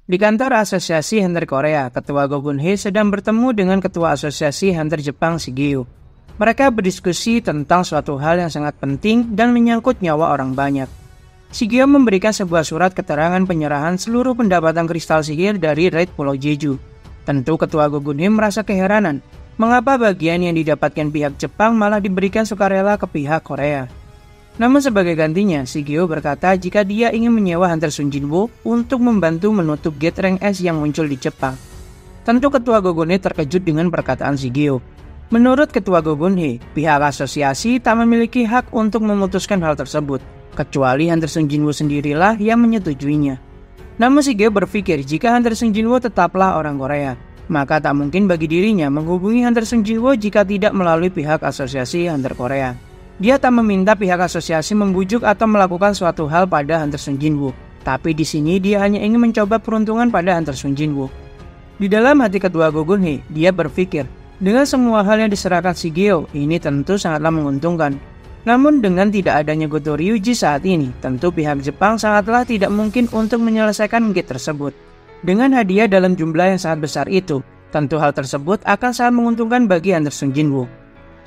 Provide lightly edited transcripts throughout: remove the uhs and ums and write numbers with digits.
Di kantor Asosiasi Hunter Korea, Ketua Go Gun-hee sedang bertemu dengan Ketua Asosiasi Hunter Jepang Shigeo. Mereka berdiskusi tentang suatu hal yang sangat penting dan menyangkut nyawa orang banyak. Shigeo memberikan sebuah surat keterangan penyerahan seluruh pendapatan kristal sihir dari Raid Pulau Jeju. Tentu Ketua Go Gun-hee merasa keheranan, mengapa bagian yang didapatkan pihak Jepang malah diberikan sukarela ke pihak Korea. Namun sebagai gantinya, Shigeo berkata jika dia ingin menyewa Hunter Sung Jin-woo untuk membantu menutup gate rank S yang muncul di Jepang. Tentu Ketua Go Gun-hee terkejut dengan perkataan Shigeo. Menurut Ketua Go Gun-hee, pihak asosiasi tak memiliki hak untuk memutuskan hal tersebut, kecuali Hunter Sung Jin-woo sendirilah yang menyetujuinya. Namun Shigeo berpikir jika Hunter Sung Jin-woo tetaplah orang Korea, maka tak mungkin bagi dirinya menghubungi Hunter Sung Jin-woo jika tidak melalui pihak asosiasi Hunter Korea. Dia tak meminta pihak asosiasi membujuk atau melakukan suatu hal pada Hunter Sung Jin-woo, tapi di sini dia hanya ingin mencoba peruntungan pada Hunter Sung Jin-woo. Di dalam hati Ketua Go Gun-hee, dia berpikir, dengan semua hal yang diserahkan Shigeo, ini tentu sangatlah menguntungkan. Namun dengan tidak adanya Goto Ryuji saat ini, tentu pihak Jepang sangatlah tidak mungkin untuk menyelesaikan gate tersebut. Dengan hadiah dalam jumlah yang sangat besar itu, tentu hal tersebut akan sangat menguntungkan bagi Hunter Sung Jin-woo.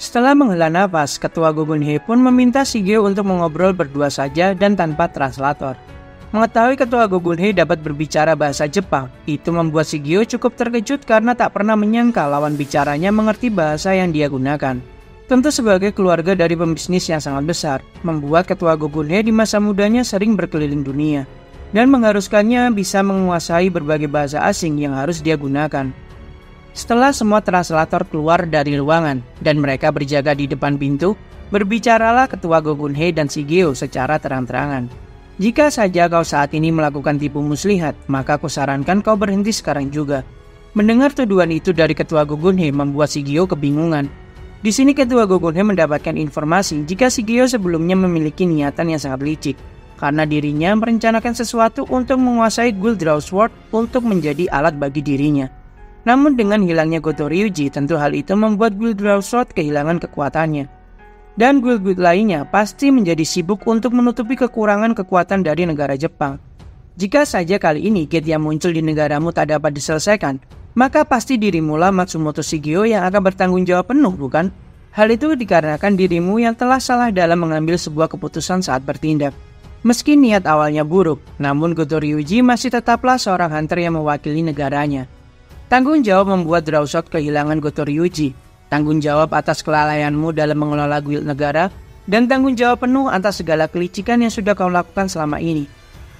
Setelah menghela nafas, Ketua Go Gun-hee pun meminta Shigeo untuk mengobrol berdua saja dan tanpa translator. Mengetahui Ketua Go Gun-hee dapat berbicara bahasa Jepang, itu membuat Shigeo cukup terkejut karena tak pernah menyangka lawan bicaranya mengerti bahasa yang dia gunakan. Tentu sebagai keluarga dari pembisnis yang sangat besar, membuat Ketua Go Gun-hee di masa mudanya sering berkeliling dunia, dan mengharuskannya bisa menguasai berbagai bahasa asing yang harus dia gunakan. Setelah semua translator keluar dari ruangan dan mereka berjaga di depan pintu, berbicaralah Ketua Go Gun-hee dan Shigeo secara terang-terangan. Jika saja kau saat ini melakukan tipu muslihat, maka kusarankan kau berhenti sekarang juga. Mendengar tuduhan itu dari Ketua Go Gun-hee membuat Shigeo kebingungan. Di sini Ketua Go Gun-hee mendapatkan informasi jika Shigeo sebelumnya memiliki niatan yang sangat licik, karena dirinya merencanakan sesuatu untuk menguasai Guild Draw Sword untuk menjadi alat bagi dirinya. Namun dengan hilangnya Goto Ryuji, tentu hal itu membuat Guild Draw Sword kehilangan kekuatannya. Dan guild-guild lainnya pasti menjadi sibuk untuk menutupi kekurangan kekuatan dari negara Jepang. Jika saja kali ini gate yang muncul di negaramu tak dapat diselesaikan, maka pasti dirimulah Matsumoto Shigeo yang akan bertanggung jawab penuh, bukan? Hal itu dikarenakan dirimu yang telah salah dalam mengambil sebuah keputusan saat bertindak. Meski niat awalnya buruk, namun Goto Ryuji masih tetaplah seorang hunter yang mewakili negaranya. Tanggung jawab membuat Draw Sword kehilangan Goto Ryuji, tanggung jawab atas kelalaianmu dalam mengelola guild negara, dan tanggung jawab penuh atas segala kelicikan yang sudah kau lakukan selama ini.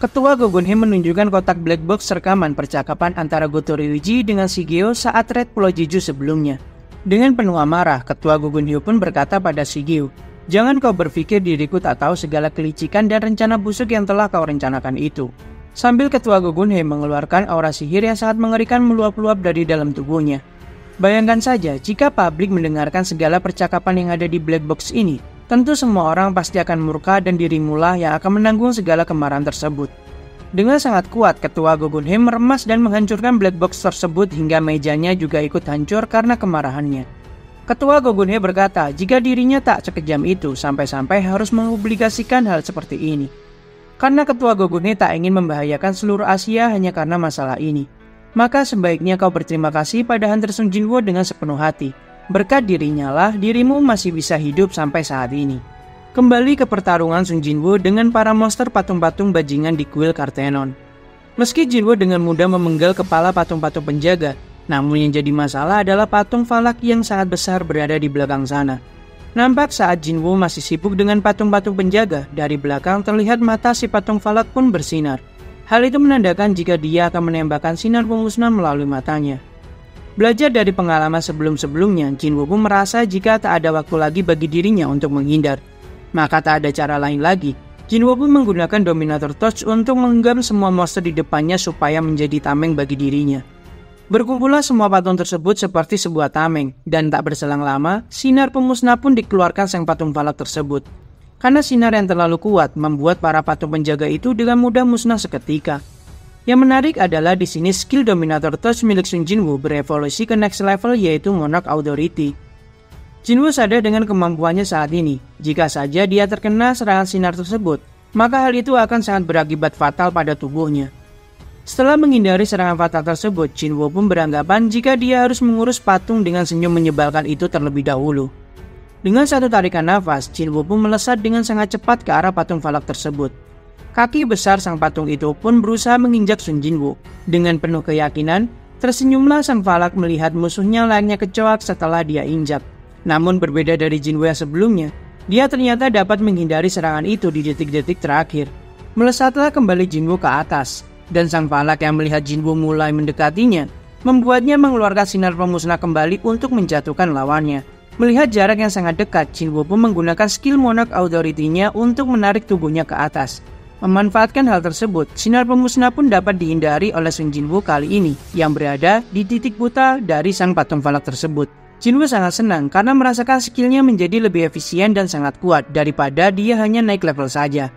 Ketua Go Gun-hee menunjukkan kotak black box rekaman percakapan antara Goto Ryuji dengan Shigeo saat Raid Pulau Jeju sebelumnya. Dengan penuh amarah, Ketua Go Gun-hee pun berkata pada Shigeo, "Jangan kau berpikir diriku tak tahu segala kelicikan dan rencana busuk yang telah kau rencanakan itu." Sambil Ketua Go Gun-hee mengeluarkan aura sihir yang sangat mengerikan meluap-luap dari dalam tubuhnya. Bayangkan saja jika publik mendengarkan segala percakapan yang ada di black box ini, tentu semua orang pasti akan murka dan dirimulah yang akan menanggung segala kemarahan tersebut. Dengan sangat kuat, Ketua Go Gun-hee meremas dan menghancurkan black box tersebut hingga mejanya juga ikut hancur karena kemarahannya. Ketua Go Gun-hee berkata jika dirinya tak sekejam itu sampai-sampai harus mempublikasikan hal seperti ini. Karena Ketua Go Gun-hee tak ingin membahayakan seluruh Asia hanya karena masalah ini. Maka sebaiknya kau berterima kasih pada Hunter Sung Jin-woo dengan sepenuh hati. Berkat dirinya lah dirimu masih bisa hidup sampai saat ini. Kembali ke pertarungan Sung Jin-woo dengan para monster patung-patung bajingan di kuil Kartenon. Meski Jin-woo dengan mudah memenggal kepala patung-patung penjaga, namun yang jadi masalah adalah patung falak yang sangat besar berada di belakang sana. Nampak saat Jin-woo masih sibuk dengan patung-patung penjaga, dari belakang terlihat mata si patung falak pun bersinar. Hal itu menandakan jika dia akan menembakkan sinar pemusnahan melalui matanya. Belajar dari pengalaman sebelum-sebelumnya, Jin-woo pun merasa jika tak ada waktu lagi bagi dirinya untuk menghindar. Maka tak ada cara lain lagi, Jin-woo pun menggunakan Dominator Touch untuk menggenggam semua monster di depannya supaya menjadi tameng bagi dirinya. Berkumpullah semua patung tersebut seperti sebuah tameng, dan tak berselang lama, sinar pemusnah pun dikeluarkan sang patung falak tersebut. Karena sinar yang terlalu kuat membuat para patung penjaga itu dengan mudah musnah seketika. Yang menarik adalah di sini skill Dominator Touch milik Sung Jin-woo berevolusi ke next level yaitu Monarch Authority. Jin-woo sadar dengan kemampuannya saat ini, jika saja dia terkena serangan sinar tersebut, maka hal itu akan sangat berakibat fatal pada tubuhnya. Setelah menghindari serangan fatal tersebut, Jinwoo pun beranggapan jika dia harus mengurus patung dengan senyum menyebalkan itu terlebih dahulu. Dengan satu tarikan nafas, Jinwoo pun melesat dengan sangat cepat ke arah patung falak tersebut. Kaki besar sang patung itu pun berusaha menginjak Sun Jinwoo. Dengan penuh keyakinan, tersenyumlah sang falak melihat musuhnya layaknya kecoak setelah dia injak. Namun berbeda dari Jinwoo yang sebelumnya, dia ternyata dapat menghindari serangan itu di detik-detik terakhir. Melesatlah kembali Jinwoo ke atas, dan sang falak yang melihat Jinwoo mulai mendekatinya, membuatnya mengeluarkan sinar pemusnah kembali untuk menjatuhkan lawannya. Melihat jarak yang sangat dekat, Jinwoo pun menggunakan skill Monarch Authority-nya untuk menarik tubuhnya ke atas. Memanfaatkan hal tersebut, sinar pemusnah pun dapat dihindari oleh Sun Jinwoo kali ini, yang berada di titik buta dari sang patung falak tersebut. Jinwoo sangat senang karena merasakan skillnya menjadi lebih efisien dan sangat kuat daripada dia hanya naik level saja.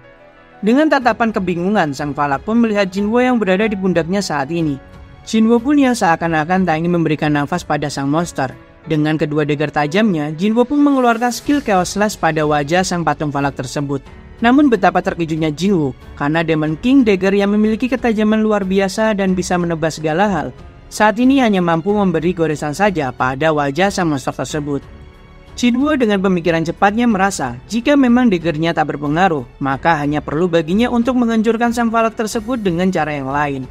Dengan tatapan kebingungan, sang falak pun melihat Jinwoo yang berada di pundaknya saat ini. Jinwoo pun yang seakan-akan tak ingin memberikan nafas pada sang monster. Dengan kedua dagger tajamnya, Jinwoo pun mengeluarkan skill Chaos Slash pada wajah sang patung falak tersebut. Namun betapa terkejutnya Jinwoo, karena Demon King Dagger yang memiliki ketajaman luar biasa dan bisa menebas segala hal, saat ini hanya mampu memberi goresan saja pada wajah sang monster tersebut. Jinwoo dengan pemikiran cepatnya merasa jika memang daggernya tak berpengaruh, maka hanya perlu baginya untuk menghancurkan sang falak tersebut dengan cara yang lain.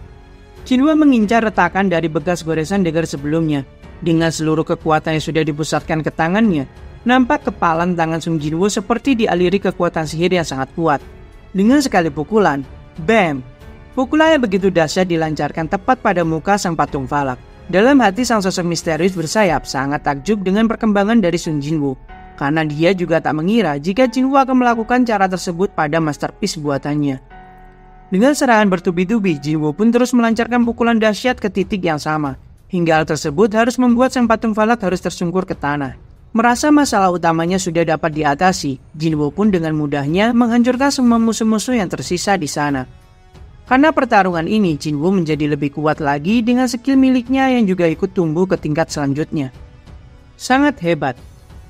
Jinwoo mengincar retakan dari bekas goresan dagger sebelumnya. Dengan seluruh kekuatan yang sudah dipusatkan ke tangannya, nampak kepalan tangan Sun Jinwoo seperti dialiri kekuatan sihir yang sangat kuat. Dengan sekali pukulan, bam! Pukulan yang begitu dahsyat dilancarkan tepat pada muka sang patung falak. Dalam hati sang sosok misterius bersayap sangat takjub dengan perkembangan dari Sun Jinwoo, karena dia juga tak mengira jika Jinwoo akan melakukan cara tersebut pada masterpiece buatannya. Dengan serangan bertubi-tubi, Jinwoo pun terus melancarkan pukulan dahsyat ke titik yang sama, hingga hal tersebut harus membuat sang patung falak harus tersungkur ke tanah. Merasa masalah utamanya sudah dapat diatasi, Jinwoo pun dengan mudahnya menghancurkan semua musuh-musuh yang tersisa di sana. Karena pertarungan ini, Jinwoo menjadi lebih kuat lagi dengan skill miliknya yang juga ikut tumbuh ke tingkat selanjutnya. Sangat hebat.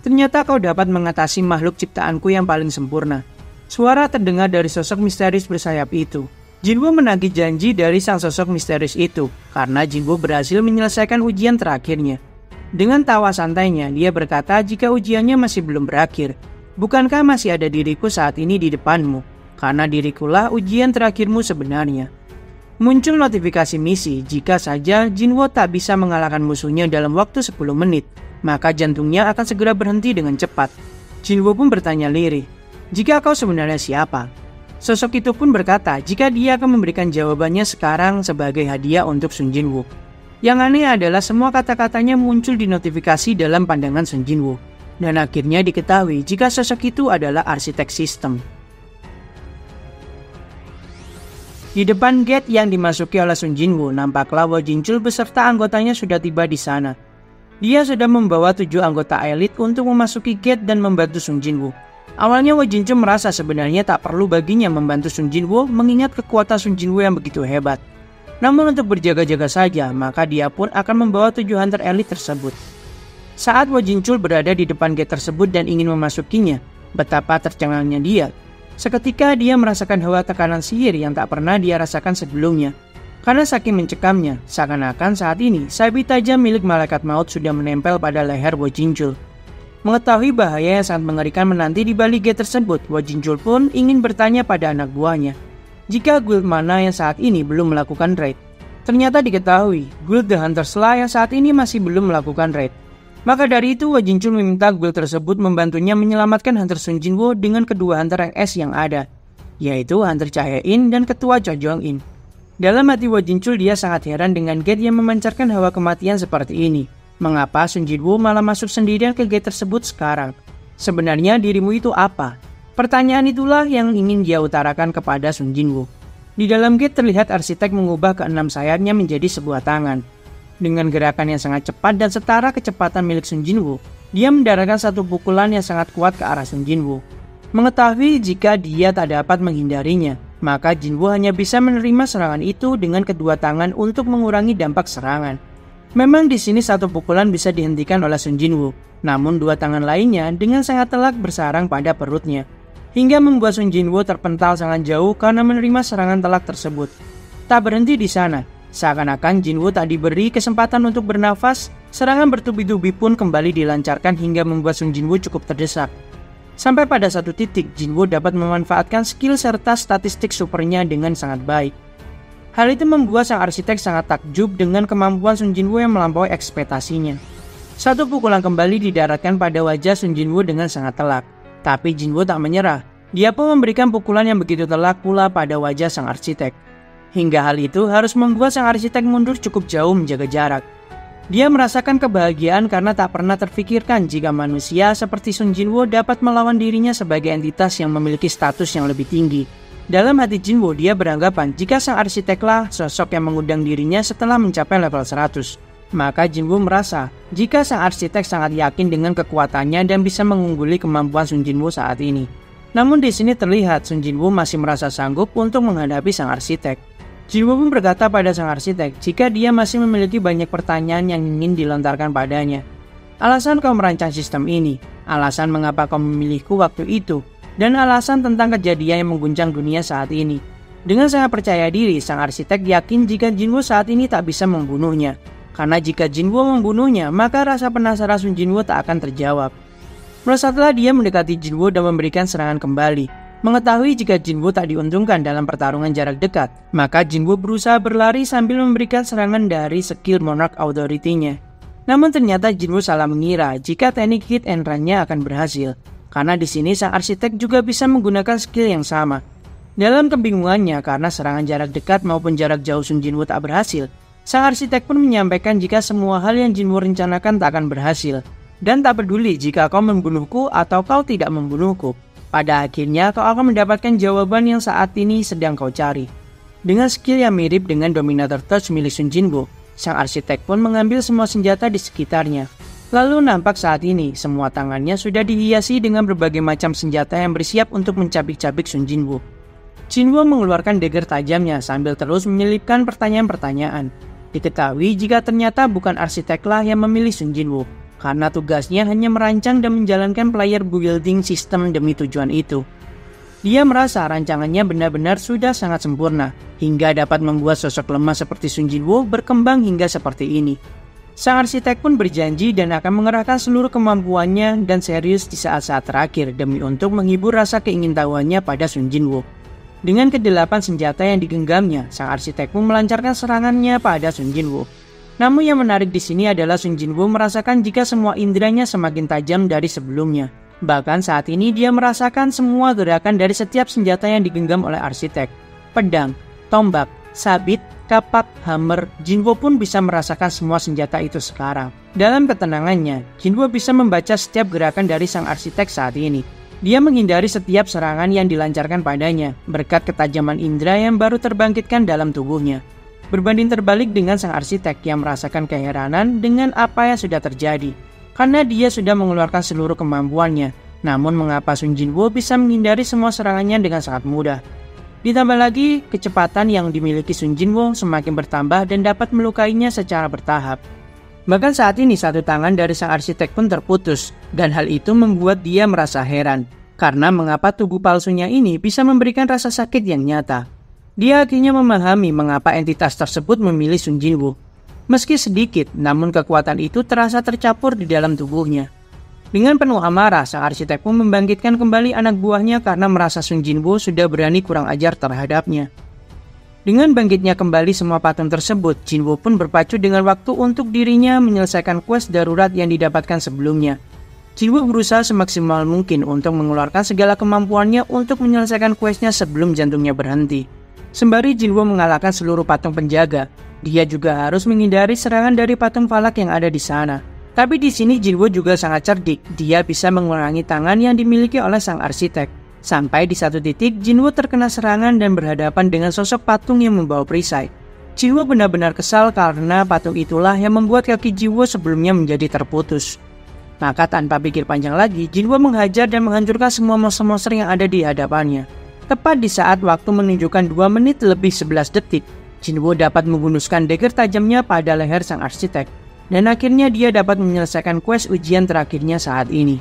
Ternyata kau dapat mengatasi makhluk ciptaanku yang paling sempurna. Suara terdengar dari sosok misterius bersayap itu. Jinwoo menagih janji dari sang sosok misterius itu, karena Jinwoo berhasil menyelesaikan ujian terakhirnya. Dengan tawa santainya, dia berkata jika ujiannya masih belum berakhir. Bukankah masih ada diriku saat ini di depanmu? Karena dirikulah ujian terakhirmu sebenarnya. Muncul notifikasi misi jika saja Jinwoo tak bisa mengalahkan musuhnya dalam waktu 10 menit, maka jantungnya akan segera berhenti dengan cepat. Jinwoo pun bertanya lirih, jika kau sebenarnya siapa? Sosok itu pun berkata jika dia akan memberikan jawabannya sekarang sebagai hadiah untuk Sun Jinwoo. Yang aneh adalah semua kata-katanya muncul di notifikasi dalam pandangan Sun Jinwoo. Dan akhirnya diketahui jika sosok itu adalah arsitek sistem. Di depan gate yang dimasuki oleh Sun Jinwoo, nampaklah Wo Jinchul beserta anggotanya sudah tiba di sana. Dia sudah membawa 7 anggota elit untuk memasuki gate dan membantu Sun Jinwoo. Awalnya Wo Jinchul merasa sebenarnya tak perlu baginya membantu Sun Jinwoo mengingat kekuatan Sun Jinwoo yang begitu hebat. Namun untuk berjaga-jaga saja, maka dia pun akan membawa 7 hunter elit tersebut. Saat Wo Jinchul berada di depan gate tersebut dan ingin memasukinya, betapa tercengangnya dia. Seketika dia merasakan hawa tekanan sihir yang tak pernah dia rasakan sebelumnya. Karena saking mencekamnya, seakan-akan saat ini sabit tajam milik malaikat maut sudah menempel pada leher Wo Jinchul. Mengetahui bahaya yang sangat mengerikan menanti di balik gate tersebut, Wo Jinchul pun ingin bertanya pada anak buahnya jika guild mana yang saat ini belum melakukan raid. Ternyata diketahui, guild The Hunters lah yang saat ini masih belum melakukan raid. Maka dari itu Wo Jinchul meminta guild tersebut membantunya menyelamatkan Hunter Sun Jinwoo dengan kedua Hunter Rank S yang ada, yaitu Hunter Cahaya In dan Ketua Chojong In. Dalam hati Wo Jinchul dia sangat heran dengan gate yang memancarkan hawa kematian seperti ini. Mengapa Sun Jinwoo malah masuk sendirian ke gate tersebut sekarang? Sebenarnya dirimu itu apa? Pertanyaan itulah yang ingin dia utarakan kepada Sun Jinwoo. Di dalam gate terlihat arsitek mengubah ke-6 sayapnya menjadi sebuah tangan. Dengan gerakan yang sangat cepat dan setara kecepatan milik Sun Jinwoo, dia mendaratkan satu pukulan yang sangat kuat ke arah Sun Jinwoo. Mengetahui jika dia tak dapat menghindarinya, maka Jinwoo hanya bisa menerima serangan itu dengan kedua tangan untuk mengurangi dampak serangan. Memang di sini satu pukulan bisa dihentikan oleh Sun Jinwoo, namun dua tangan lainnya dengan sangat telak bersarang pada perutnya, hingga membuat Sun Jinwoo terpental sangat jauh karena menerima serangan telak tersebut. Tak berhenti di sana, seakan-akan Jinwoo tak diberi kesempatan untuk bernafas, serangan bertubi-tubi pun kembali dilancarkan hingga membuat Sung Jinwoo cukup terdesak. Sampai pada satu titik, Jinwoo dapat memanfaatkan skill serta statistik supernya dengan sangat baik. Hal itu membuat sang arsitek sangat takjub dengan kemampuan Sung Jinwoo yang melampaui ekspektasinya. Satu pukulan kembali didaratkan pada wajah Sung Jinwoo dengan sangat telak. Tapi Jinwoo tak menyerah. Dia pun memberikan pukulan yang begitu telak pula pada wajah sang arsitek. Hingga hal itu harus membuat sang arsitek mundur cukup jauh menjaga jarak. Dia merasakan kebahagiaan karena tak pernah terfikirkan jika manusia seperti Sung Jinwoo dapat melawan dirinya sebagai entitas yang memiliki status yang lebih tinggi. Dalam hati Jinwoo, dia beranggapan jika sang arsiteklah sosok yang mengundang dirinya setelah mencapai level 100. Maka Jinwoo merasa jika sang arsitek sangat yakin dengan kekuatannya dan bisa mengungguli kemampuan Sung Jinwoo saat ini. Namun di sini terlihat Sung Jinwoo masih merasa sanggup untuk menghadapi sang arsitek. Jinwoo pun berkata pada sang arsitek jika dia masih memiliki banyak pertanyaan yang ingin dilontarkan padanya. Alasan kau merancang sistem ini, alasan mengapa kau memilihku waktu itu, dan alasan tentang kejadian yang mengguncang dunia saat ini. Dengan sangat percaya diri, sang arsitek yakin jika Jinwoo saat ini tak bisa membunuhnya. Karena jika Jinwoo membunuhnya, maka rasa penasaran Sung Jinwoo tak akan terjawab. Melesatlah dia mendekati Jinwoo dan memberikan serangan kembali. Mengetahui jika Jinwoo tak diuntungkan dalam pertarungan jarak dekat, maka Jinwoo berusaha berlari sambil memberikan serangan dari skill Monarch Authority-nya. Namun ternyata Jinwoo salah mengira jika teknik hit and run-nya akan berhasil, karena di sini sang arsitek juga bisa menggunakan skill yang sama. Dalam kebingungannya karena serangan jarak dekat maupun jarak jauh Sung Jinwoo tak berhasil, sang arsitek pun menyampaikan jika semua hal yang Jinwoo rencanakan tak akan berhasil, dan tak peduli jika kau membunuhku atau kau tidak membunuhku. Pada akhirnya kau akan mendapatkan jawaban yang saat ini sedang kau cari. Dengan skill yang mirip dengan Dominator Touch milik Sung Jinwoo, sang arsitek pun mengambil semua senjata di sekitarnya. Lalu nampak saat ini semua tangannya sudah dihiasi dengan berbagai macam senjata yang bersiap untuk mencabik-cabik Sung Jinwoo. Jinwoo mengeluarkan dagger tajamnya sambil terus menyelipkan pertanyaan-pertanyaan. Diketahui jika ternyata bukan arsiteklah yang memilih Sung Jinwoo, karena tugasnya hanya merancang dan menjalankan player building system demi tujuan itu. Dia merasa rancangannya benar-benar sudah sangat sempurna, hingga dapat membuat sosok lemah seperti Sung Jinwoo berkembang hingga seperti ini. Sang arsitek pun berjanji dan akan mengerahkan seluruh kemampuannya dan serius di saat-saat terakhir demi untuk menghibur rasa keingintahuannya pada Sung Jinwoo. Dengan ke-8 senjata yang digenggamnya, sang arsitek pun melancarkan serangannya pada Sung Jinwoo. Namun yang menarik di sini adalah Sung Jinwoo merasakan jika semua inderanya semakin tajam dari sebelumnya. Bahkan saat ini dia merasakan semua gerakan dari setiap senjata yang digenggam oleh arsitek. Pedang, tombak, sabit, kapak, hammer, Jinwoo pun bisa merasakan semua senjata itu sekarang. Dalam ketenangannya, Jinwoo bisa membaca setiap gerakan dari sang arsitek saat ini. Dia menghindari setiap serangan yang dilancarkan padanya, berkat ketajaman indera yang baru terbangkitkan dalam tubuhnya. Berbanding terbalik dengan sang arsitek yang merasakan keheranan dengan apa yang sudah terjadi. Karena dia sudah mengeluarkan seluruh kemampuannya. Namun mengapa Sung Jinwoo bisa menghindari semua serangannya dengan sangat mudah. Ditambah lagi, kecepatan yang dimiliki Sung Jinwoo semakin bertambah dan dapat melukainya secara bertahap. Bahkan saat ini satu tangan dari sang arsitek pun terputus. Dan hal itu membuat dia merasa heran. Karena mengapa tubuh palsunya ini bisa memberikan rasa sakit yang nyata. Dia akhirnya memahami mengapa entitas tersebut memilih Sung Jinwoo. Meski sedikit, namun kekuatan itu terasa tercampur di dalam tubuhnya. Dengan penuh amarah, sang arsitek pun membangkitkan kembali anak buahnya karena merasa Sung Jinwoo sudah berani kurang ajar terhadapnya. Dengan bangkitnya kembali semua patung tersebut, Jinwoo pun berpacu dengan waktu untuk dirinya menyelesaikan quest darurat yang didapatkan sebelumnya. Jinwoo berusaha semaksimal mungkin untuk mengeluarkan segala kemampuannya untuk menyelesaikan questnya sebelum jantungnya berhenti. Sembari Jinwoo mengalahkan seluruh patung penjaga, dia juga harus menghindari serangan dari patung falak yang ada di sana. Tapi di sini Jinwoo juga sangat cerdik, dia bisa mengurangi tangan yang dimiliki oleh sang arsitek. Sampai di satu titik, Jinwoo terkena serangan dan berhadapan dengan sosok patung yang membawa perisai. Jinwoo benar-benar kesal karena patung itulah yang membuat kaki Jinwoo sebelumnya menjadi terputus. Maka tanpa pikir panjang lagi, Jinwoo menghajar dan menghancurkan semua monster-monster yang ada di hadapannya. Tepat di saat waktu menunjukkan 2 menit lebih 11 detik, Jinwoo dapat menghunuskan dagger tajamnya pada leher sang arsitek. Dan akhirnya dia dapat menyelesaikan quest ujian terakhirnya saat ini.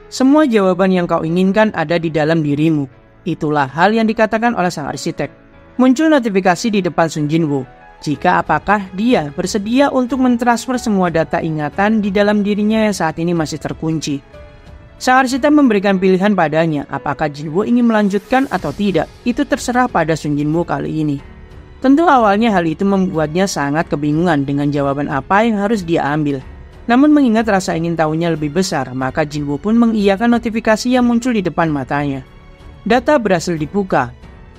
Semua jawaban yang kau inginkan ada di dalam dirimu. Itulah hal yang dikatakan oleh sang arsitek. Muncul notifikasi di depan Sun Jinwoo. Jika apakah dia bersedia untuk mentransfer semua data ingatan di dalam dirinya yang saat ini masih terkunci. Sang arsitek memberikan pilihan padanya apakah Jinwoo ingin melanjutkan atau tidak. Itu terserah pada Sun Jinwoo kali ini. Tentu awalnya hal itu membuatnya sangat kebingungan dengan jawaban apa yang harus dia ambil. Namun mengingat rasa ingin tahunya lebih besar, maka Jinwoo pun mengiyakan notifikasi yang muncul di depan matanya. Data berhasil dibuka.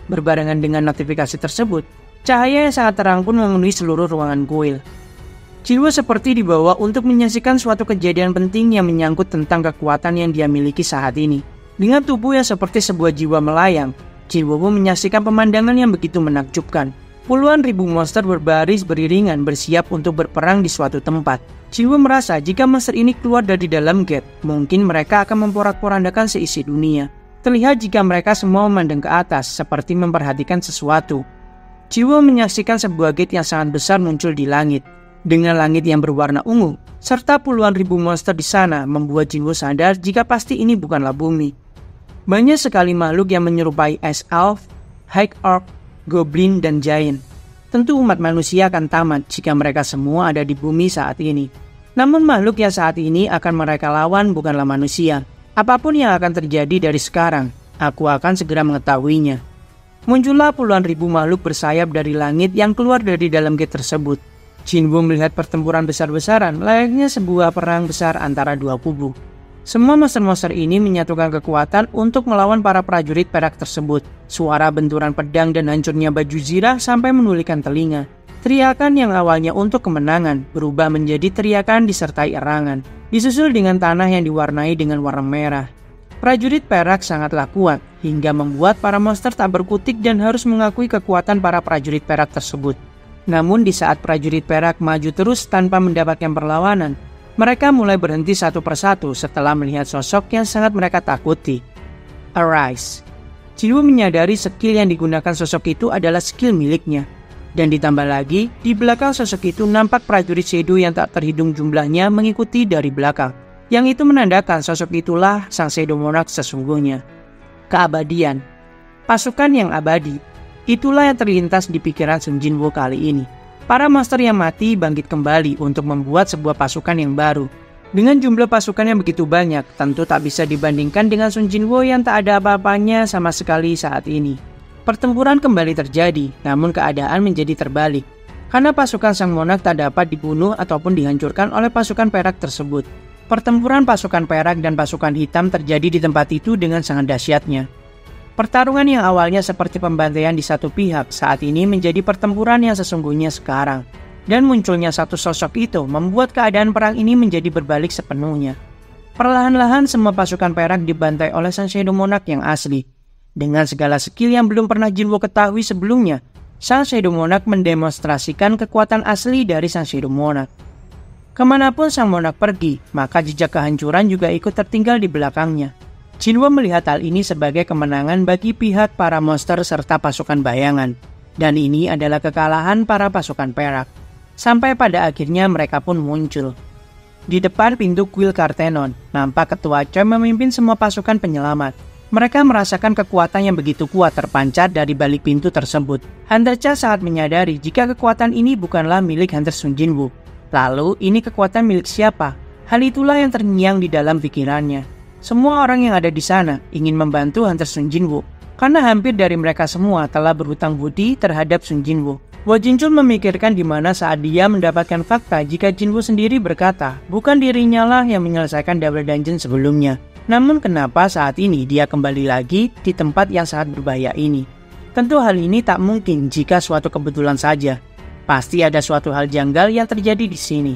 Berbarengan dengan notifikasi tersebut, cahaya yang sangat terang pun memenuhi seluruh ruangan kuil. Jinwoo seperti dibawa untuk menyaksikan suatu kejadian penting yang menyangkut tentang kekuatan yang dia miliki saat ini. Dengan tubuh yang seperti sebuah jiwa melayang, Jinwoo pun menyaksikan pemandangan yang begitu menakjubkan. Puluhan ribu monster berbaris beriringan bersiap untuk berperang di suatu tempat. Jinwoo merasa jika monster ini keluar dari dalam gate, mungkin mereka akan memporak-porandakan seisi dunia. Terlihat jika mereka semua memandang ke atas seperti memperhatikan sesuatu. Jinwoo menyaksikan sebuah gate yang sangat besar muncul di langit. Dengan langit yang berwarna ungu, serta puluhan ribu monster di sana membuat Jinwoo sadar jika pasti ini bukanlah bumi. Banyak sekali makhluk yang menyerupai Ice Elf, High Orc, Goblin, dan Giant. Tentu umat manusia akan tamat jika mereka semua ada di bumi saat ini. Namun makhluk yang saat ini akan mereka lawan bukanlah manusia. Apapun yang akan terjadi dari sekarang, aku akan segera mengetahuinya. Muncullah puluhan ribu makhluk bersayap dari langit yang keluar dari dalam gate tersebut. Jinwoo melihat pertempuran besar-besaran layaknya sebuah perang besar antara dua kubu. Semua monster-monster ini menyatukan kekuatan untuk melawan para prajurit perak tersebut. Suara benturan pedang dan hancurnya baju zirah sampai menulikan telinga. Teriakan yang awalnya untuk kemenangan berubah menjadi teriakan disertai erangan, disusul dengan tanah yang diwarnai dengan warna merah. Prajurit perak sangatlah kuat, hingga membuat para monster tak berkutik dan harus mengakui kekuatan para prajurit perak tersebut. Namun di saat prajurit perak maju terus tanpa mendapatkan perlawanan, mereka mulai berhenti satu persatu setelah melihat sosok yang sangat mereka takuti. Arise. Jinwoo menyadari skill yang digunakan sosok itu adalah skill miliknya. Dan ditambah lagi, di belakang sosok itu nampak prajurit Shadow yang tak terhitung jumlahnya mengikuti dari belakang. Yang itu menandakan sosok itulah sang Shadow Monarch sesungguhnya. Keabadian. Pasukan yang abadi. Itulah yang terlintas di pikiran Sun Jinwoo kali ini. Para monster yang mati bangkit kembali untuk membuat sebuah pasukan yang baru. Dengan jumlah pasukan yang begitu banyak, tentu tak bisa dibandingkan dengan Sun Jinwoo yang tak ada apa-apanya sama sekali saat ini. Pertempuran kembali terjadi, namun keadaan menjadi terbalik. Karena pasukan sang monark tak dapat dibunuh ataupun dihancurkan oleh pasukan perak tersebut. Pertempuran pasukan perak dan pasukan hitam terjadi di tempat itu dengan sangat dahsyatnya. Pertarungan yang awalnya seperti pembantaian di satu pihak saat ini menjadi pertempuran yang sesungguhnya sekarang. Dan munculnya satu sosok itu membuat keadaan perang ini menjadi berbalik sepenuhnya. Perlahan-lahan semua pasukan perak dibantai oleh sang Shadow Monarch yang asli. Dengan segala skill yang belum pernah Jinwoo ketahui sebelumnya, sang Shadow Monarch mendemonstrasikan kekuatan asli dari sang Shadow Monarch. Kemanapun sang Monarch pergi, maka jejak kehancuran juga ikut tertinggal di belakangnya. Jinwoo melihat hal ini sebagai kemenangan bagi pihak para monster serta pasukan bayangan. Dan ini adalah kekalahan para pasukan perak. Sampai pada akhirnya mereka pun muncul. Di depan pintu kuil Kartenon, nampak ketua Choi memimpin semua pasukan penyelamat. Mereka merasakan kekuatan yang begitu kuat terpancar dari balik pintu tersebut. Hunter Cha saat menyadari jika kekuatan ini bukanlah milik Hunter Sun Jinwoo. Lalu, ini kekuatan milik siapa? Hal itulah yang terngiang di dalam pikirannya. Semua orang yang ada di sana ingin membantu Hunter Sun Jinwoo, karena hampir dari mereka semua telah berhutang budi terhadap Sun Jinwoo. Wo Jinchul memikirkan di mana saat dia mendapatkan fakta jika Jinwoo sendiri berkata, bukan dirinya lah yang menyelesaikan Double Dungeon sebelumnya. Namun kenapa saat ini dia kembali lagi di tempat yang sangat berbahaya ini? Tentu hal ini tak mungkin jika suatu kebetulan saja. Pasti ada suatu hal janggal yang terjadi di sini.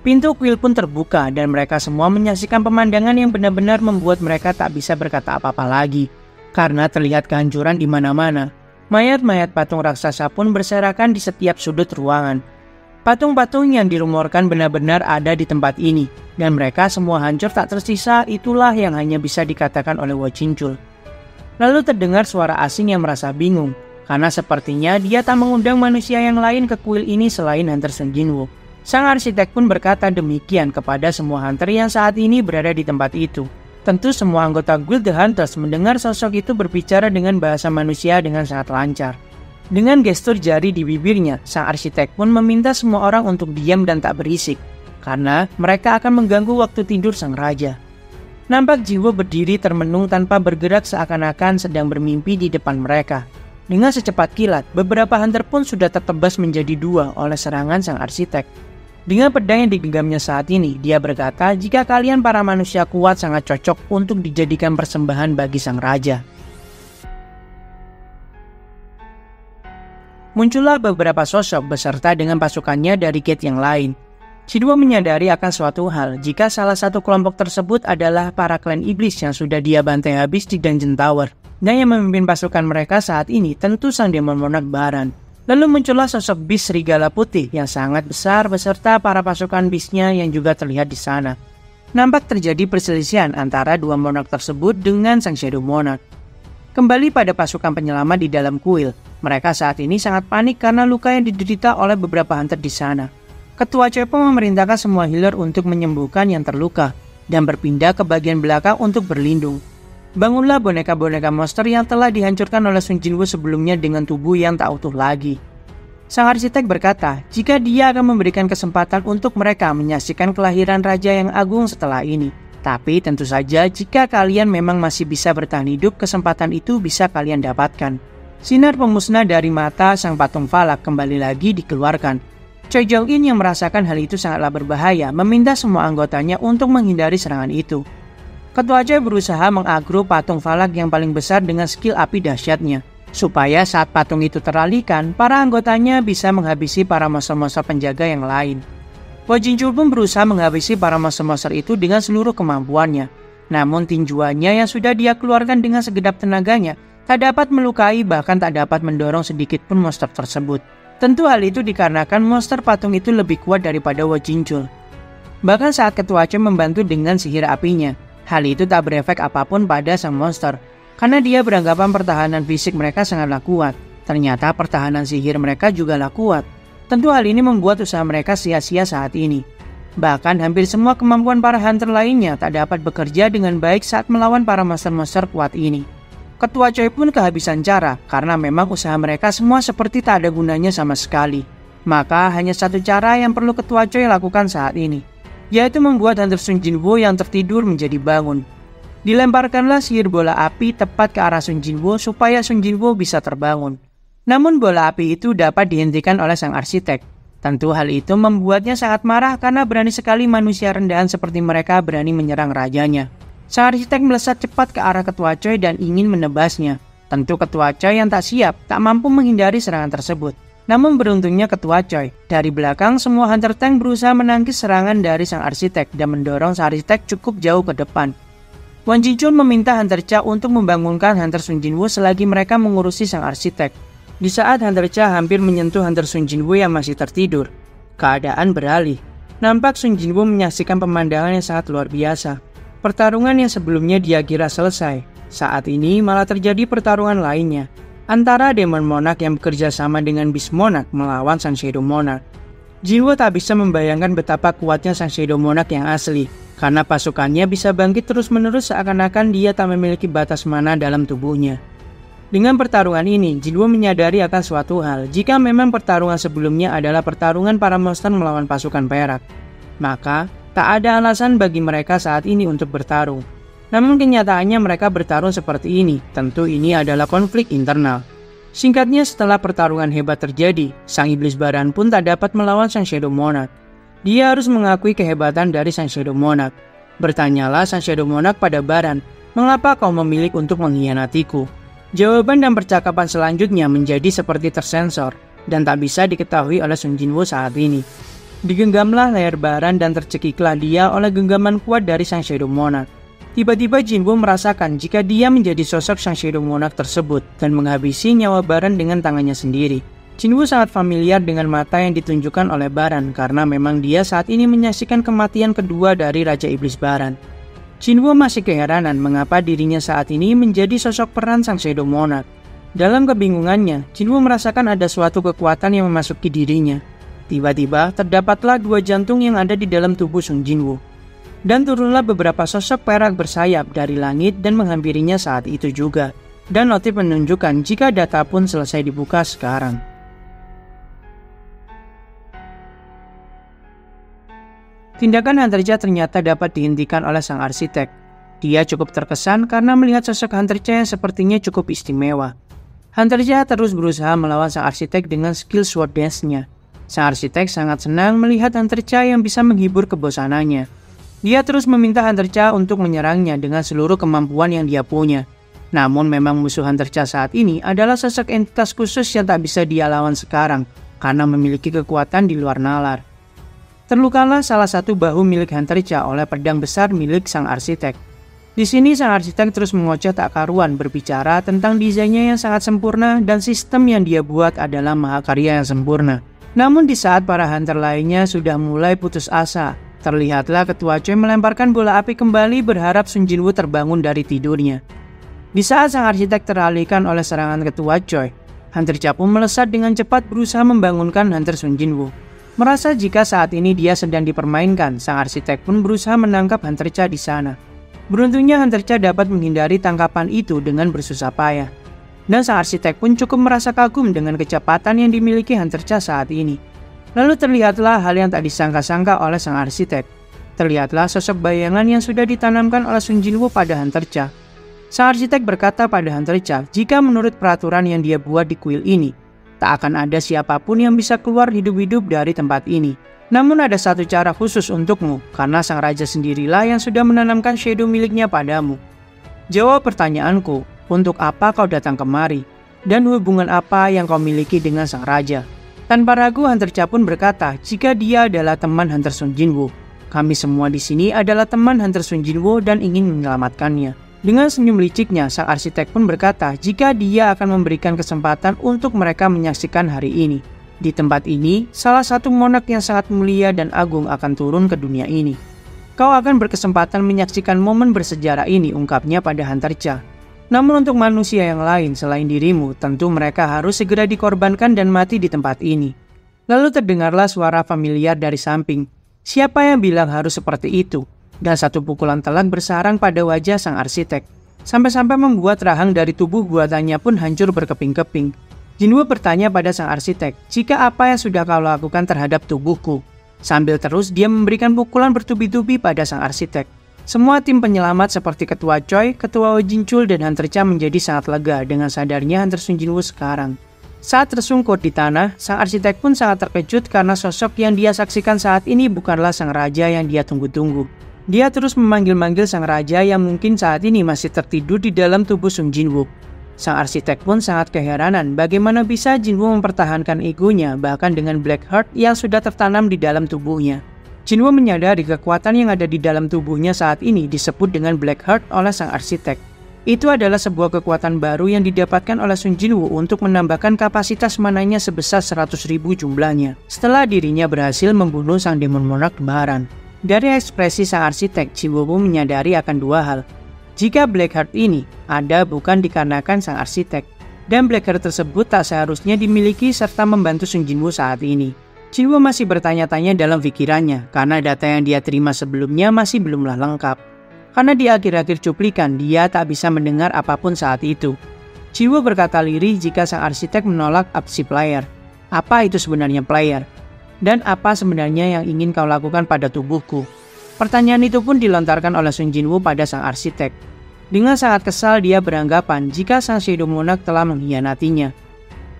Pintu kuil pun terbuka dan mereka semua menyaksikan pemandangan yang benar-benar membuat mereka tak bisa berkata apa-apa lagi. Karena terlihat kehancuran di mana-mana. Mayat-mayat patung raksasa pun berserakan di setiap sudut ruangan. Patung-patung yang dirumorkan benar-benar ada di tempat ini. Dan mereka semua hancur tak tersisa, itulah yang hanya bisa dikatakan oleh Wo Jinchul. Lalu terdengar suara asing yang merasa bingung. Karena sepertinya dia tak mengundang manusia yang lain ke kuil ini selain Hunter Sun Jinwoo. Sang arsitek pun berkata demikian kepada semua hunter yang saat ini berada di tempat itu. Tentu semua anggota Guild The Hunters mendengar sosok itu berbicara dengan bahasa manusia dengan sangat lancar. Dengan gestur jari di bibirnya, sang arsitek pun meminta semua orang untuk diam dan tak berisik, karena mereka akan mengganggu waktu tidur sang raja. Nampak Jinwoo berdiri termenung tanpa bergerak seakan-akan sedang bermimpi di depan mereka. Dengan secepat kilat, beberapa hunter pun sudah tertebas menjadi dua oleh serangan sang arsitek. Dengan pedang yang digenggamnya saat ini, dia berkata jika kalian para manusia kuat sangat cocok untuk dijadikan persembahan bagi sang raja. Muncullah beberapa sosok beserta dengan pasukannya dari gate yang lain. Jinwoo menyadari akan suatu hal jika salah satu kelompok tersebut adalah para klan iblis yang sudah dia bantai habis di Dungeon Tower. Dan yang memimpin pasukan mereka saat ini tentu sang Demon Monarch Baran. Lalu muncullah sosok bis serigala putih yang sangat besar beserta para pasukan bisnya yang juga terlihat di sana. Nampak terjadi perselisihan antara dua monark tersebut dengan sang Shadow Monarch. Kembali pada pasukan penyelamat di dalam kuil, mereka saat ini sangat panik karena luka yang diderita oleh beberapa hunter di sana. Ketua Cepo memerintahkan semua healer untuk menyembuhkan yang terluka dan berpindah ke bagian belakang untuk berlindung. Bangunlah boneka-boneka monster yang telah dihancurkan oleh Sung Jinwoo sebelumnya dengan tubuh yang tak utuh lagi. Sang arsitek berkata jika dia akan memberikan kesempatan untuk mereka menyaksikan kelahiran raja yang agung setelah ini. Tapi tentu saja jika kalian memang masih bisa bertahan hidup, kesempatan itu bisa kalian dapatkan. Sinar pemusnah dari mata sang patung falak kembali lagi dikeluarkan. Choi Jong-in yang merasakan hal itu sangatlah berbahaya meminta semua anggotanya untuk menghindari serangan itu. Ketua Choi berusaha mengagro patung falak yang paling besar dengan skill api dahsyatnya, supaya saat patung itu teralihkan, para anggotanya bisa menghabisi para monster-monster penjaga yang lain. Wo Jinchul pun berusaha menghabisi para monster-monster itu dengan seluruh kemampuannya. Namun tinjuannya yang sudah dia keluarkan dengan segedap tenaganya, tak dapat melukai bahkan tak dapat mendorong sedikit pun monster tersebut. Tentu hal itu dikarenakan monster patung itu lebih kuat daripada Wo Jinchul. Bahkan saat Ketua Choi membantu dengan sihir apinya, hal itu tak berefek apapun pada sang monster, karena dia beranggapan pertahanan fisik mereka sangatlah kuat. Ternyata pertahanan sihir mereka juga kuat. Tentu hal ini membuat usaha mereka sia-sia saat ini. Bahkan hampir semua kemampuan para hunter lainnya tak dapat bekerja dengan baik saat melawan para monster-monster kuat ini. Ketua Choi pun kehabisan cara, karena memang usaha mereka semua seperti tak ada gunanya sama sekali. Maka hanya satu cara yang perlu Ketua Choi lakukan saat ini, yaitu membuat hunter Sung Jinwoo yang tertidur menjadi bangun. Dilemparkanlah sihir bola api tepat ke arah Sung Jinwoo supaya Sung Jinwoo bisa terbangun. Namun bola api itu dapat dihentikan oleh sang arsitek. Tentu hal itu membuatnya sangat marah karena berani sekali manusia rendahan seperti mereka berani menyerang rajanya. Sang arsitek melesat cepat ke arah Ketua Choi dan ingin menebasnya. Tentu Ketua Choi yang tak siap tak mampu menghindari serangan tersebut. Namun beruntungnya Ketua Choi, dari belakang semua hunter tank berusaha menangkis serangan dari sang arsitek dan mendorong sang arsitek cukup jauh ke depan. Won Jinchul meminta Hunter Cha untuk membangunkan Hunter Sung Jinwoo selagi mereka mengurusi sang arsitek. Di saat Hunter Cha hampir menyentuh Hunter Sung Jinwoo yang masih tertidur, keadaan beralih. Nampak Sung Jinwoo menyaksikan pemandangan yang sangat luar biasa. Pertarungan yang sebelumnya dia kira selesai, saat ini malah terjadi pertarungan lainnya antara Demon Monarch yang bekerja sama dengan Beast Monarch melawan sang Shadow Monarch. Jinwoo tak bisa membayangkan betapa kuatnya sang Shadow Monarch yang asli, karena pasukannya bisa bangkit terus-menerus seakan-akan dia tak memiliki batas mana dalam tubuhnya. Dengan pertarungan ini, Jinwoo menyadari akan suatu hal, jika memang pertarungan sebelumnya adalah pertarungan para monster melawan pasukan perak, maka tak ada alasan bagi mereka saat ini untuk bertarung. Namun kenyataannya mereka bertarung seperti ini, tentu ini adalah konflik internal. Singkatnya setelah pertarungan hebat terjadi, sang iblis baran pun tak dapat melawan sang Shadow Monarch. Dia harus mengakui kehebatan dari sang Shadow Monarch. Bertanyalah sang Shadow Monarch pada Baran, mengapa kau memilih untuk mengkhianatiku? Jawaban dan percakapan selanjutnya menjadi seperti tersensor, dan tak bisa diketahui oleh Sung Jinwoo saat ini. Digenggamlah leher Baran dan tercekiklah dia oleh genggaman kuat dari sang Shadow Monarch. Tiba-tiba Jinwoo merasakan jika dia menjadi sosok sang Shadow Monarch tersebut dan menghabisi nyawa Baran dengan tangannya sendiri. Jinwoo sangat familiar dengan mata yang ditunjukkan oleh Baran karena memang dia saat ini menyaksikan kematian kedua dari Raja Iblis Baran. Jinwoo masih keheranan mengapa dirinya saat ini menjadi sosok peran sang Shadow Monarch. Dalam kebingungannya, Jinwoo merasakan ada suatu kekuatan yang memasuki dirinya. Tiba-tiba terdapatlah dua jantung yang ada di dalam tubuh Sung Jinwoo. Dan turunlah beberapa sosok perak bersayap dari langit dan menghampirinya saat itu juga. Dan notif menunjukkan jika data pun selesai dibuka sekarang. Tindakan Hunter-cha ternyata dapat dihentikan oleh sang arsitek. Dia cukup terkesan karena melihat sosok Hunter-cha yang sepertinya cukup istimewa. Hunter-cha terus berusaha melawan sang arsitek dengan skill sword dance-nya. Sang arsitek sangat senang melihat Hunter-cha yang bisa menghibur kebosanannya. Dia terus meminta Hunter-cha untuk menyerangnya dengan seluruh kemampuan yang dia punya. Namun memang musuh Hunter-cha saat ini adalah sosok entitas khusus yang tak bisa dia lawan sekarang karena memiliki kekuatan di luar nalar. Terlukalah salah satu bahu milik Hunter-cha oleh pedang besar milik sang arsitek. Di sini sang arsitek terus mengoceh tak karuan berbicara tentang desainnya yang sangat sempurna dan sistem yang dia buat adalah mahakarya yang sempurna. Namun di saat para hunter lainnya sudah mulai putus asa, terlihatlah Ketua Choi melemparkan bola api kembali berharap Sun Jinwoo terbangun dari tidurnya. Di saat sang arsitek teralihkan oleh serangan Ketua Choi, Hunter-cha pun melesat dengan cepat berusaha membangunkan Hunter Sun Jinwoo. Merasa jika saat ini dia sedang dipermainkan, sang arsitek pun berusaha menangkap Hunter-cha di sana. Beruntungnya Hunter-cha dapat menghindari tangkapan itu dengan bersusah payah. Dan sang arsitek pun cukup merasa kagum dengan kecepatan yang dimiliki Hunter-cha saat ini. Lalu terlihatlah hal yang tak disangka-sangka oleh sang arsitek. Terlihatlah sosok bayangan yang sudah ditanamkan oleh Sun Jinwoo pada Hunter-cha. Sang arsitek berkata pada Hunter-cha jika menurut peraturan yang dia buat di kuil ini, tak akan ada siapapun yang bisa keluar hidup-hidup dari tempat ini. Namun ada satu cara khusus untukmu, karena sang raja sendirilah yang sudah menanamkan shadow miliknya padamu. Jawab pertanyaanku, untuk apa kau datang kemari? Dan hubungan apa yang kau miliki dengan sang raja? Tanpa ragu Hunter-cha pun berkata jika dia adalah teman Hunter Sun Jinwoo. Kami semua di sini adalah teman Hunter Sun Jinwoo dan ingin menyelamatkannya. Dengan senyum liciknya, sang arsitek pun berkata jika dia akan memberikan kesempatan untuk mereka menyaksikan hari ini. Di tempat ini, salah satu monark yang sangat mulia dan agung akan turun ke dunia ini. Kau akan berkesempatan menyaksikan momen bersejarah ini, ungkapnya pada Hunter-cha. Namun untuk manusia yang lain selain dirimu, tentu mereka harus segera dikorbankan dan mati di tempat ini. Lalu terdengarlah suara familiar dari samping. Siapa yang bilang harus seperti itu? Dan satu pukulan telak bersarang pada wajah sang arsitek. Sampai-sampai membuat rahang dari tubuh buatannya pun hancur berkeping-keping. Jinwoo bertanya pada sang arsitek, jika apa yang sudah kau lakukan terhadap tubuhku? Sambil terus dia memberikan pukulan bertubi-tubi pada sang arsitek. Semua tim penyelamat seperti Ketua Choi, Ketua Oh Jin-chul, dan Hunter-cha menjadi sangat lega dengan sadarnya Hunter Sun Jinwoo sekarang. Saat tersungkur di tanah, sang arsitek pun sangat terkejut karena sosok yang dia saksikan saat ini bukanlah sang raja yang dia tunggu-tunggu. Dia terus memanggil-manggil sang raja yang mungkin saat ini masih tertidur di dalam tubuh Sun Jinwoo. Sang arsitek pun sangat keheranan bagaimana bisa Jinwoo mempertahankan egonya bahkan dengan Black Heart yang sudah tertanam di dalam tubuhnya. Jinwoo menyadari kekuatan yang ada di dalam tubuhnya saat ini disebut dengan Black Heart oleh sang arsitek. Itu adalah sebuah kekuatan baru yang didapatkan oleh Sun Jinwoo untuk menambahkan kapasitas mananya sebesar 100.000 jumlahnya setelah dirinya berhasil membunuh sang Demon Monarch kembaran. Dari ekspresi sang arsitek, Jinwoo pun menyadari akan dua hal. Jika Black Heart ini ada bukan dikarenakan sang arsitek, dan Black Heart tersebut tak seharusnya dimiliki serta membantu Sun Jinwoo saat ini. Jinwoo masih bertanya-tanya dalam pikirannya karena data yang dia terima sebelumnya masih belumlah lengkap. Karena di akhir-akhir cuplikan dia tak bisa mendengar apapun saat itu. Jinwoo berkata lirih jika sang arsitek menolak opsi player. Apa itu sebenarnya player? Dan apa sebenarnya yang ingin kau lakukan pada tubuhku? Pertanyaan itu pun dilontarkan oleh Sun Jinwoo pada sang arsitek. Dengan sangat kesal dia beranggapan jika sang Shadow Monarch telah mengkhianatinya.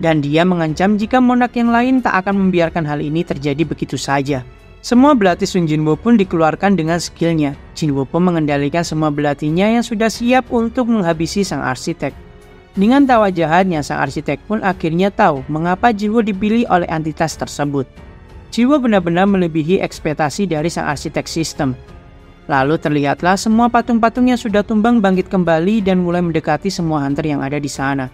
Dan dia mengancam jika monark yang lain tak akan membiarkan hal ini terjadi begitu saja. Semua belati Sun Jinwoo pun dikeluarkan dengan skillnya. Jinwoo pun mengendalikan semua belatinya yang sudah siap untuk menghabisi sang arsitek. Dengan tawa jahatnya, sang arsitek pun akhirnya tahu mengapa Jinwoo dipilih oleh entitas tersebut. Jinwoo benar-benar melebihi ekspektasi dari sang arsitek sistem. Lalu terlihatlah semua patung-patung yang sudah tumbang bangkit kembali dan mulai mendekati semua hunter yang ada di sana.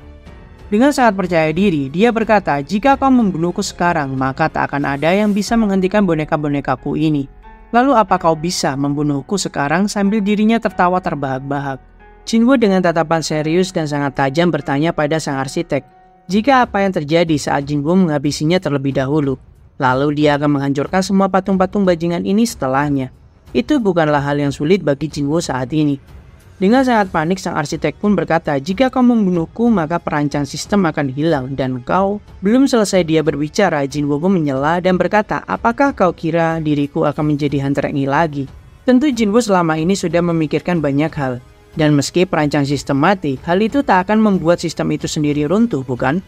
Dengan sangat percaya diri, dia berkata, jika kau membunuhku sekarang, maka tak akan ada yang bisa menghentikan boneka-bonekaku ini. Lalu apa kau bisa membunuhku sekarang sambil dirinya tertawa terbahak-bahak? Jinwoo dengan tatapan serius dan sangat tajam bertanya pada sang arsitek, jika apa yang terjadi saat Jinwoo menghabisinya terlebih dahulu. Lalu dia akan menghancurkan semua patung-patung bajingan ini setelahnya. Itu bukanlah hal yang sulit bagi Jinwo saat ini. Dengan sangat panik, sang arsitek pun berkata, jika kau membunuhku maka perancang sistem akan hilang dan kau... Belum selesai dia berbicara, Jinwo pun menyela dan berkata, apakah kau kira diriku akan menjadi Hunter Eng lagi? Tentu Jinwo selama ini sudah memikirkan banyak hal. Dan meski perancang sistem mati, hal itu tak akan membuat sistem itu sendiri runtuh, bukan?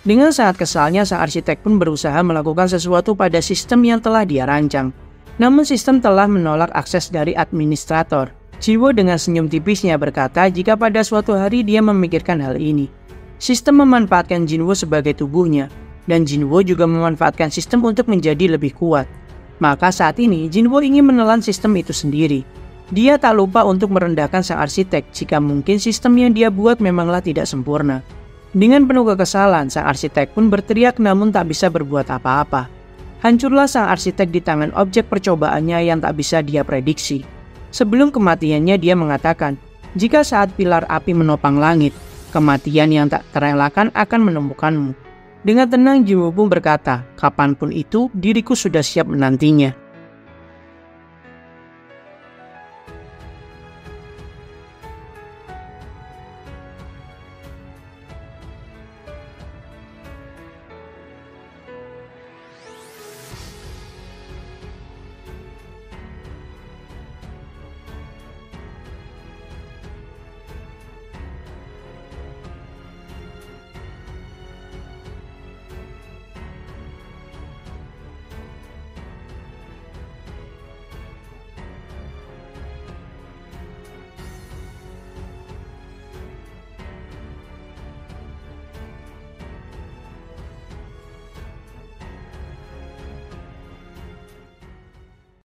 Dengan sangat kesalnya, sang arsitek pun berusaha melakukan sesuatu pada sistem yang telah dia rancang. Namun sistem telah menolak akses dari administrator. Jinwo dengan senyum tipisnya berkata jika pada suatu hari dia memikirkan hal ini. Sistem memanfaatkan Jinwo sebagai tubuhnya, dan Jinwo juga memanfaatkan sistem untuk menjadi lebih kuat. Maka saat ini Jinwo ingin menelan sistem itu sendiri. Dia tak lupa untuk merendahkan sang arsitek jika mungkin sistem yang dia buat memanglah tidak sempurna. Dengan penuh kekesalan, sang arsitek pun berteriak namun tak bisa berbuat apa-apa. Hancurlah sang arsitek di tangan objek percobaannya yang tak bisa dia prediksi. Sebelum kematiannya dia mengatakan, jika saat pilar api menopang langit, kematian yang tak terelakkan akan menemukanmu. Dengan tenang Jinwo pun berkata, kapanpun itu diriku sudah siap menantinya.